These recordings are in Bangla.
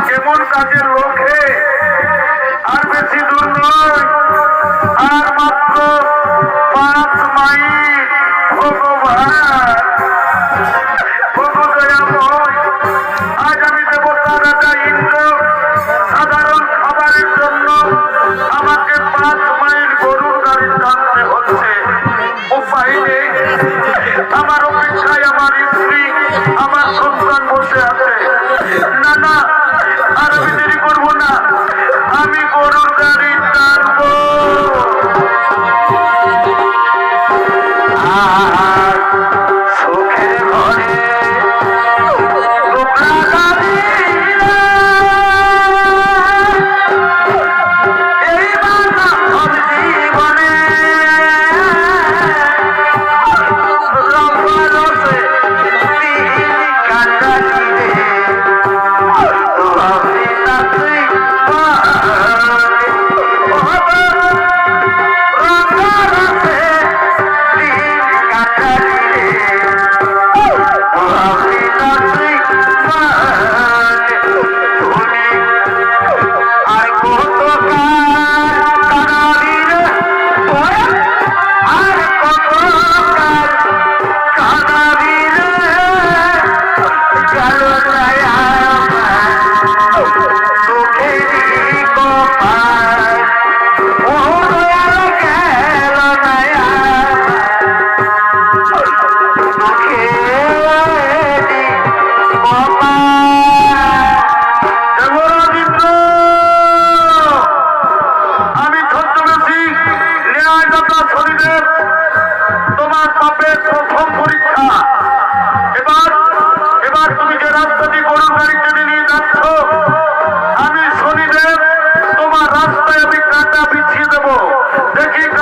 কেমন কাজের লোক হে, আর বেশি দূর নয়, আর মাত্র 5 মাইল। ভগবান আজ আমি দেবতা রাজা ইন্দ্র সাধারণ খাবারের জন্য আমাকে 5 মাইল গরুর গাড়ি টানতে হচ্ছে। উপায় নেই, আমার অপেক্ষায় আমার স্ত্রী আমার সন্তান বসে আছে। না না, আর আমি দেরি করবো না, আমি গরুর গাড়ি টানবো। সুখের ঘরে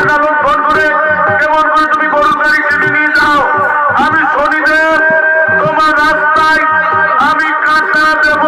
আদালত বন্ধুরে কেমন করে তুমি গরুর গাড়ি টেনে নিয়ে যাও। আমি শনিদেব তোমার রাস্তায় আমি কাঁটা দেব।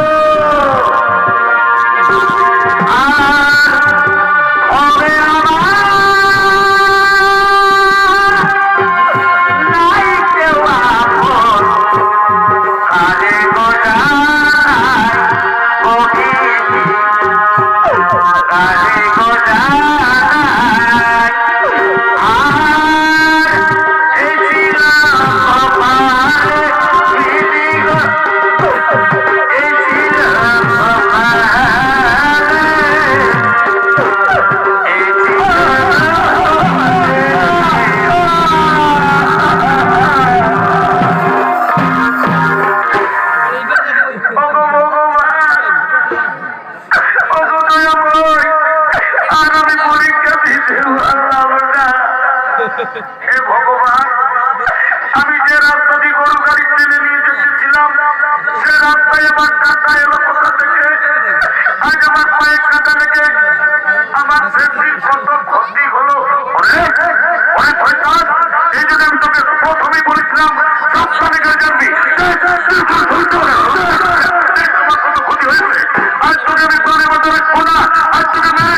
হে ভগবান, আমি যে রাস্তা দিয়ে গরু গাড়ি টেনে নিয়ে যেতেছিলাম সে রাস্তায় আমার কাঁটা এলো কোথা থেকে? আজ আমার পায়ে কাঁটা লেগে আমার শরীর কত ক্ষতি হলো। এই জন্য আমি তোকে প্রথমেই বলেছিলাম সাবধানে করে জানবি তোমার কত ক্ষতি হয়েছে। আজ তোকে আমি প্রাণের মধ্যে রাখবো না, আজ তোকে মেরে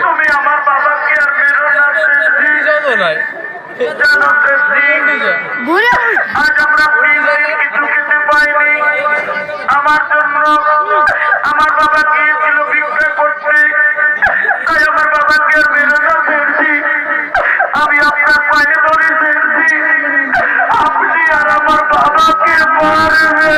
তুমি আমার বাবাকে আর মেরো না। জানো আজ আমরা কিছু খেতে পাইনি। আমার জন্য আমার বাবা গিয়েছিল ভিক্ষা করতে, তাই আমার বাবাকে আর মেরো না। আমি আপনার পায়ে ধরে ফেলছি, আপনি আর আমার বাবাকে মারবে।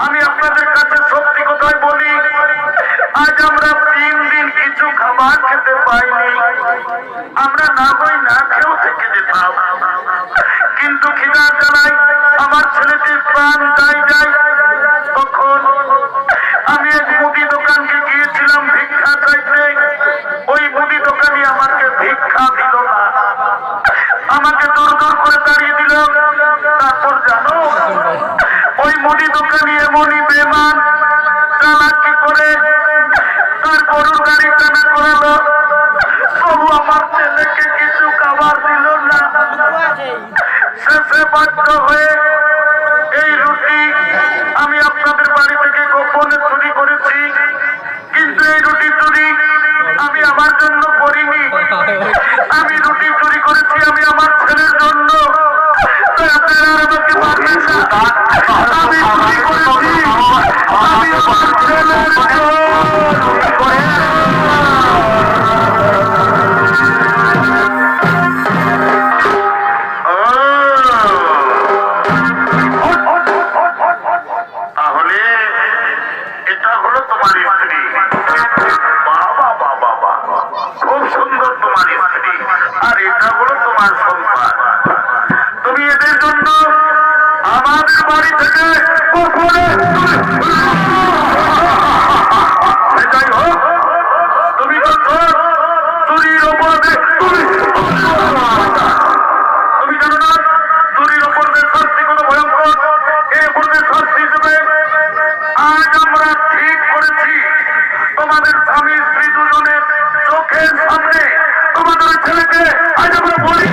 আমি আপনাদের কাছে সত্যি কথাই বলি, আজ আমরা 3 দিন কিছু খাবার খেতে পাইনি। আমরা না বই না খেয়েও থেকে যেতাম, কিন্তু খিদা জ্বালাই আমার ছেলেটির প্রাণ যায়। তখন আমি এক মুদি দোকানকে গিয়েছিলাম ভিক্ষা চাইতে। ওই মুদি দোকানি আমাকে ভিক্ষা দিল না, আমাকে দূর করে দাঁড়িয়ে দিল। তারপর জানো ওই মুদি দোকানি এমনই বেমান চালাকি করে তার গরুর গাড়ি টানা করালো, তবু আমার ছেলেকে কিছু খাবার দিল না। শেষে বাধ্য হয়ে এই রুটি আমি আপনাদের বাড়ি থেকে গোপনে চুরি করেছি, কিন্তু এই রুটি চুরি আমি আমার জন্য করিনি। আমি রুটি চুরি করেছি আমি আমার ছেলের জন্য। আপনারা আমাকে মারবেন না, আমি চুরি করেছি আমি আমার ছেলের জন্য। তাহলে এটা হলো তোমার স্ত্রী। বাবা বাবা বাবা, খুব সুন্দর তোমার স্ত্রী। আর এটা হলো তোমার সন্তান। তুমি এদের জন্য আমাদের বাড়ি থেকে এটাই হোক তুমি চুরির অপরাধে তুমি জানো না চুরির অপরাধের শাস্তি কত ভয়ঙ্কর। এই অপরাধের শাস্তি হিসেবে আজ আমরা ঠিক করেছি তোমাদের স্বামী স্ত্রী দুজনের চোখের সামনে তোমাদের ছেলেকে আজ আমরা বলি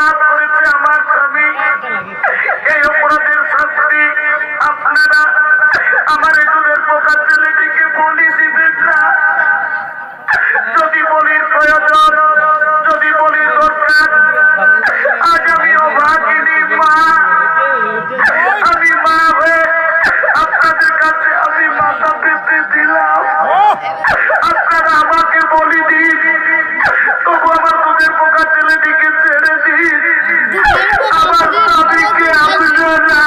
অপরাধ করেছে আমার স্বামী, এই অপরাধের শাস্তি আপনারা আমার এই দুধের পোকা ছেলেটিকে বলি দিবেন না। যদি বলির প্রয়োজন, যদি বলির দরকার, আজ আমি অভাগিনী মা, আমি মা হয়ে আপনাদের কাছে আমি মাথা পেতে দিলাম। আপনারা আমাকে বলি দিন, তবু আমার দুধের পোকা ছেলেটিকে ছেড়ে দিন, আমার স্বামীকে আপনারা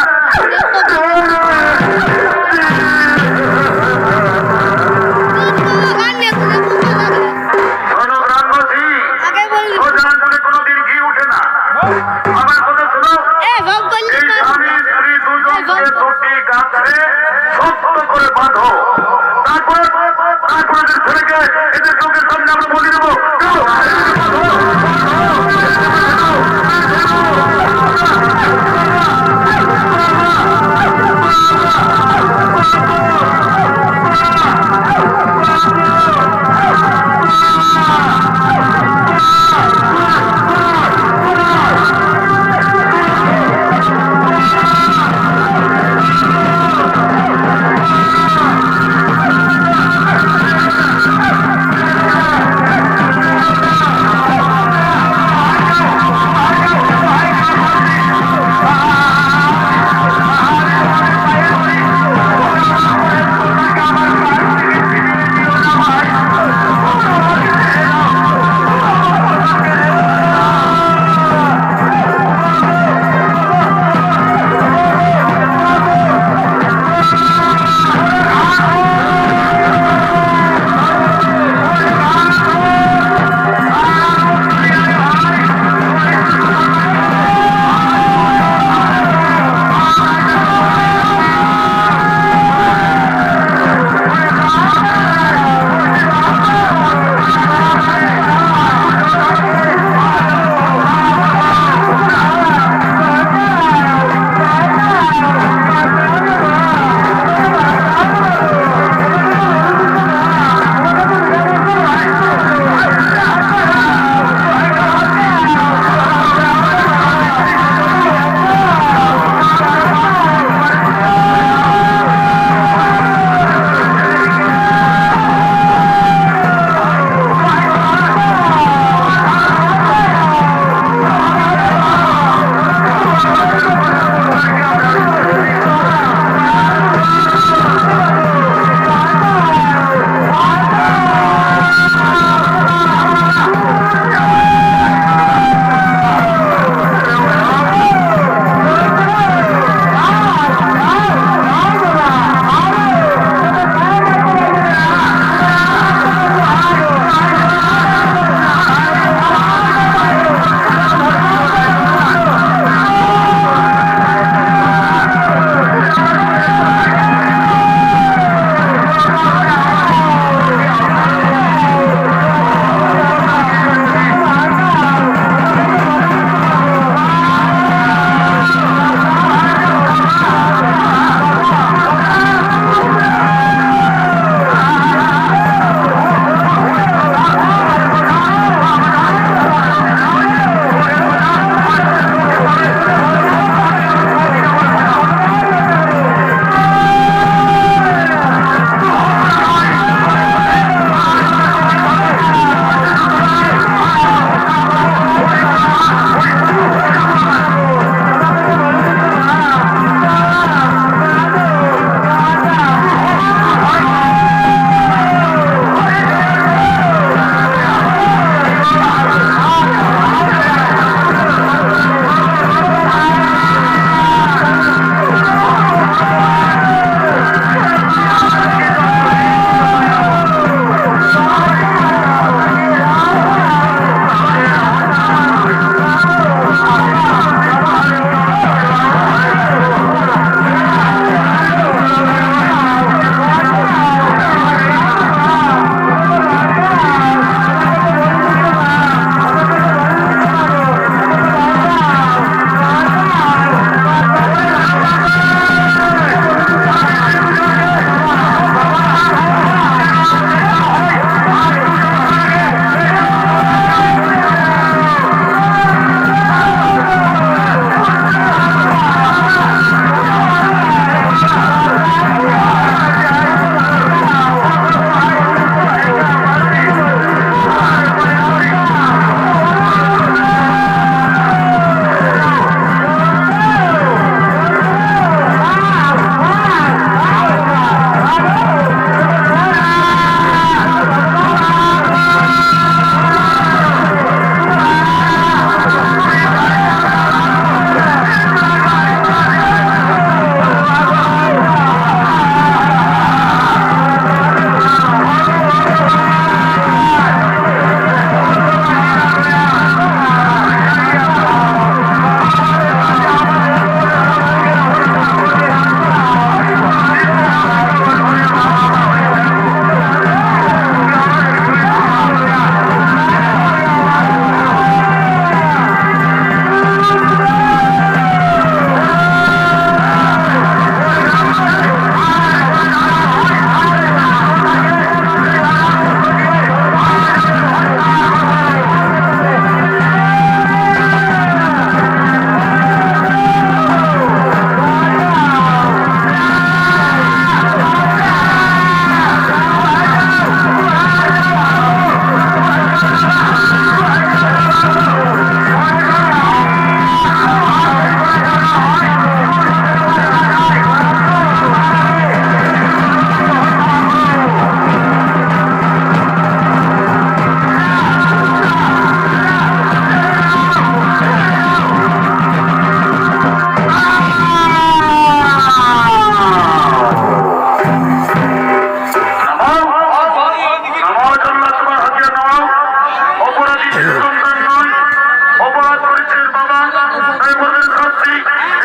আমি বলতে চাচ্ছি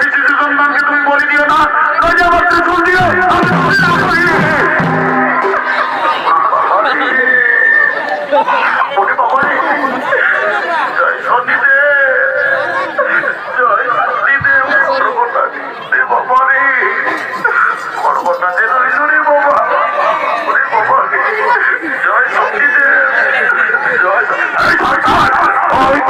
এই শিশু সন্তানকে তুমি বলি দিও না, কাজে আমার ত্রিশূল দিও, আমি না করি। ওরে বাবা রে, জয় শনিদেব, জয় শনিদেব, করবটা দে বাবা রে, করবটা দে রে বাবা, ওরে বাবা রে, জয় শনিদেব, জয় ওই